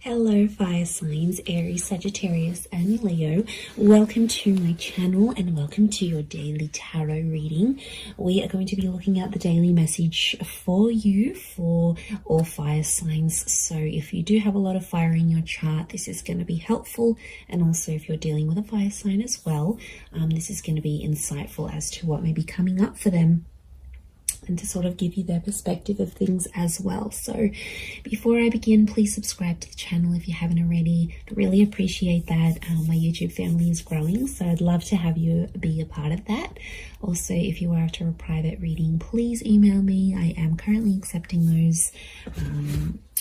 Hello fire signs, Aries, Sagittarius and Leo. Welcome to my channel and welcome to your daily tarot reading. We are going to be looking at the daily message for you for all fire signs. So if you do have a lot of fire in your chart, this is going to be helpful. And also if you're dealing with a fire sign as well, this is going to be insightful as to what may be coming up for them, and to sort of give you their perspective of things as well. So before I begin, please subscribe to the channel if you haven't already. I really appreciate that. My YouTube family is growing, so I'd love to have you be a part of that. Also, if you are after a private reading, please email me. I am currently accepting those.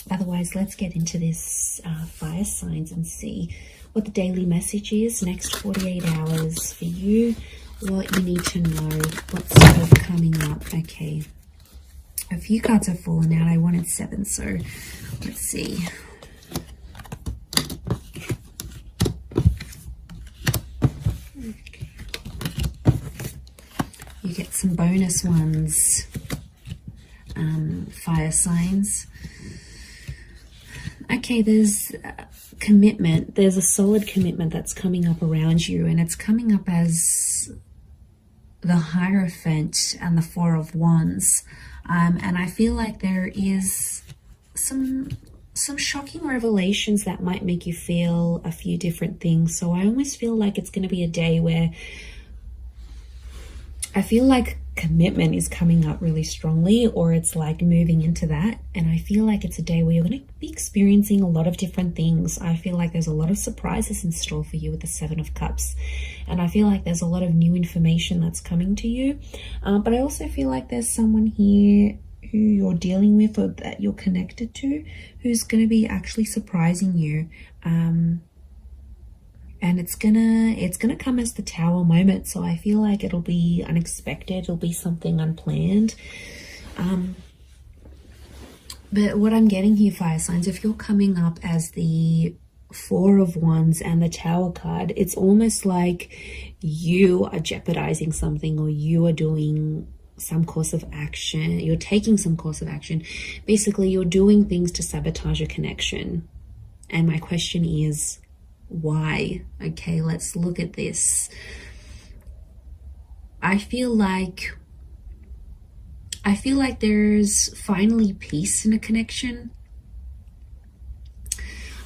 Otherwise, let's get into this fire signs and see what the daily message is next 48 hours for you. What you need to know, what's sort of coming up. Okay, a few cards have fallen out. I wanted 7, so let's see. Okay. You get some bonus ones, fire signs. Okay, there's commitment. There's a solid commitment that's coming up around you, and it's coming up as the Hierophant and the Four of Wands. And I feel like there is some shocking revelations that might make you feel a few different things. So I almost feel like it's going to be a day where I feel like commitment is coming up really strongly, or it's like moving into that. And I feel like it's a day where you're going to be experiencing a lot of different things. I feel like there's a lot of surprises in store for you with the 7 of Cups. And I feel like there's a lot of new information that's coming to you. But I also feel like there's someone here who you're dealing with or that you're connected to who's going to be actually surprising you. And it's gonna come as the Tower moment. So I feel like it'll be unexpected. It'll be something unplanned. But what I'm getting here, fire signs, if you're coming up as the Four of Wands and the Tower card, it's almost like you are jeopardizing something, or you are doing some course of action. You're taking some course of action. Basically, you're doing things to sabotage a connection. And my question is, why? Okay, let's look at this. I feel like there's finally peace in a connection.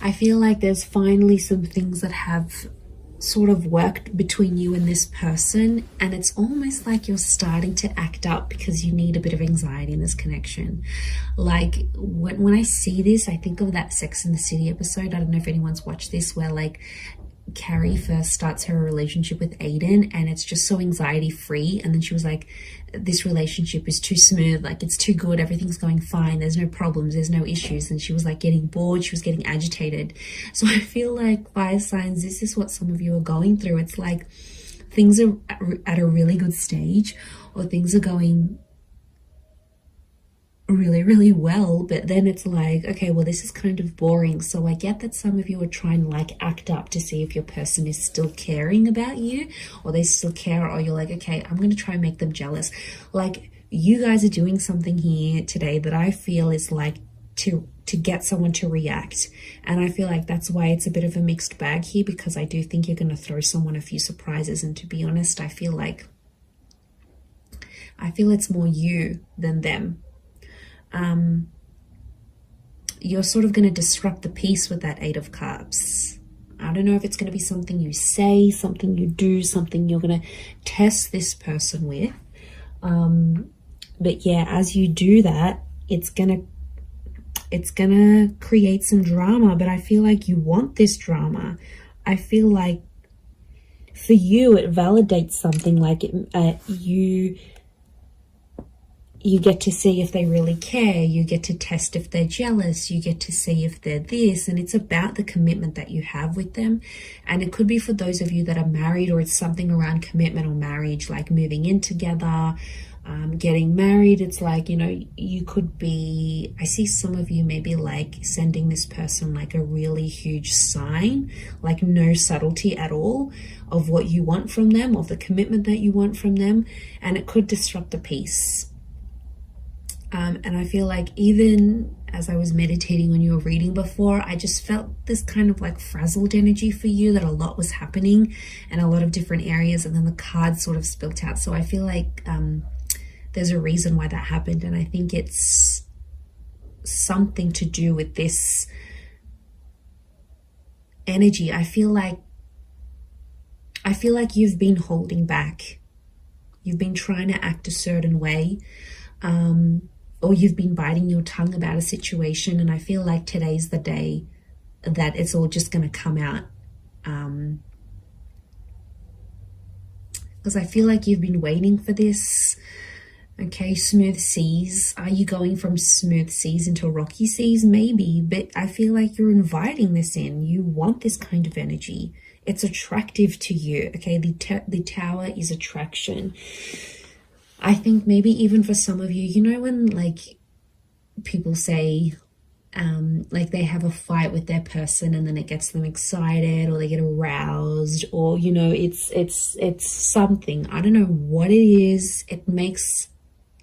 I feel like there's finally some things that have sort of worked between you and this person, and it's almost like you're starting to act up because you need a bit of anxiety in this connection. Like when I see this, I think of that Sex and the City episode. I don't know if anyone's watched this, where like Carrie first starts her relationship with Aiden, and it's just so anxiety free, and then she was like, this relationship is too smooth, like it's too good, everything's going fine, there's no problems, there's no issues. And she was like getting bored, she was getting agitated. So I feel like, fire signs, this is what some of you are going through. It's like things are at a really good stage, or things are going really, really well, but then it's like, okay, well, this is kind of boring. So I get that some of you are trying to like act up to see if your person is still caring about you, or they still care, or you're like, okay, I'm going to try and make them jealous. Like, you guys are doing something here today that I feel is like to get someone to react. And I feel like that's why it's a bit of a mixed bag here, because I do think you're going to throw someone a few surprises. And to be honest, I feel it's more you than them. You're sort of going to disrupt the peace with that 8 of Cups. I don't know if it's going to be something you say, something you do, something you're going to test this person with. But yeah, as you do that, it's going to create some drama, but I feel like you want this drama. I feel like for you, it validates something, like you get to see if they really care. You get to test if they're jealous. You get to see if they're this. And it's about the commitment that you have with them. And it could be for those of you that are married, or it's something around commitment or marriage, like moving in together, getting married. It's like, you know, you could be, I see some of you maybe like sending this person like a really huge sign, like no subtlety at all of what you want from them, of the commitment that you want from them. And it could disrupt the peace. And I feel like even as I was meditating on your reading before, I just felt this kind of like frazzled energy for you, that a lot was happening in a lot of different areas, and then the cards sort of spilt out. So I feel like there's a reason why that happened, and I think it's something to do with this energy. I feel like you've been holding back. You've been trying to act a certain way, or you've been biting your tongue about a situation, and I feel like today's the day that it's all just going to come out. Because I feel like you've been waiting for this. Okay, smooth seas. Are you going from smooth seas into rocky seas? Maybe, but I feel like you're inviting this in. You want this kind of energy. It's attractive to you. Okay, the tower is attraction. I think maybe even for some of you, you know, when like people say like they have a fight with their person and then it gets them excited, or they get aroused, or you know, it's something, I don't know what it is, it makes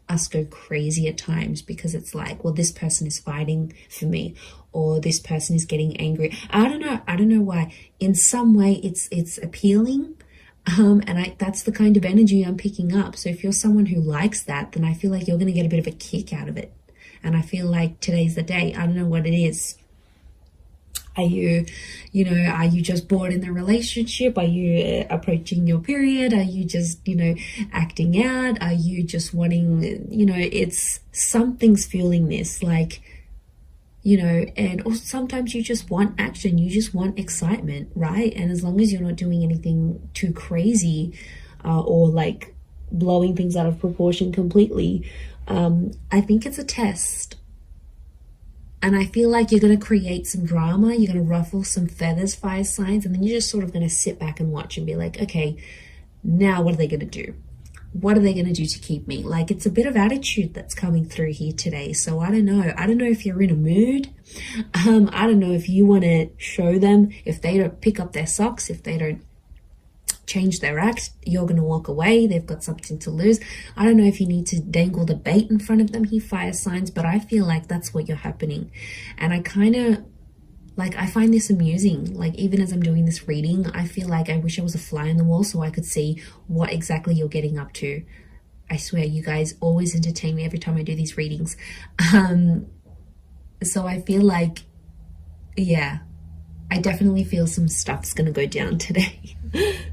us go crazy at times, because it's like, well, this person is fighting for me, or this person is getting angry. I don't know why. In some way it's appealing, and that's the kind of energy I'm picking up. So if you're someone who likes that, then I feel like you're going to get a bit of a kick out of it. And I feel like today's the day. I don't know what it is. Are you just bored in the relationship? Are you approaching your period? Are you just, acting out? Are you just wanting, it's something's fueling this, like, and also sometimes you just want action. You just want excitement, right? And as long as you're not doing anything too crazy or like blowing things out of proportion completely, I think it's a test. And I feel like you're going to create some drama. You're going to ruffle some feathers, fire signs, and then you're just sort of going to sit back and watch and be like, okay, now what are they going to do? What are they going to do to keep me? Like, it's a bit of attitude that's coming through here today. So I don't know. I don't know if you're in a mood. I don't know if you want to show them. If they don't pick up their socks, if they don't change their act, you're going to walk away. They've got something to lose. I don't know if you need to dangle the bait in front of them here, fire signs, but I feel like that's what you're happening. And I kind of I find this amusing. Like, even as I'm doing this reading, I feel like I wish I was a fly on the wall so I could see what exactly you're getting up to. I swear, you guys always entertain me every time I do these readings. So I feel like, yeah, I definitely feel some stuff's going to go down today.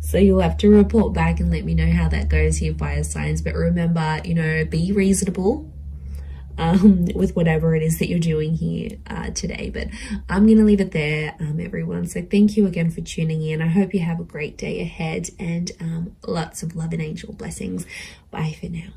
So you'll have to report back and let me know how that goes here, fire signs. But remember, be reasonable with whatever it is that you're doing here today. But I'm going to leave it there, everyone. So thank you again for tuning in. I hope you have a great day ahead, and lots of love and angel blessings. Bye for now.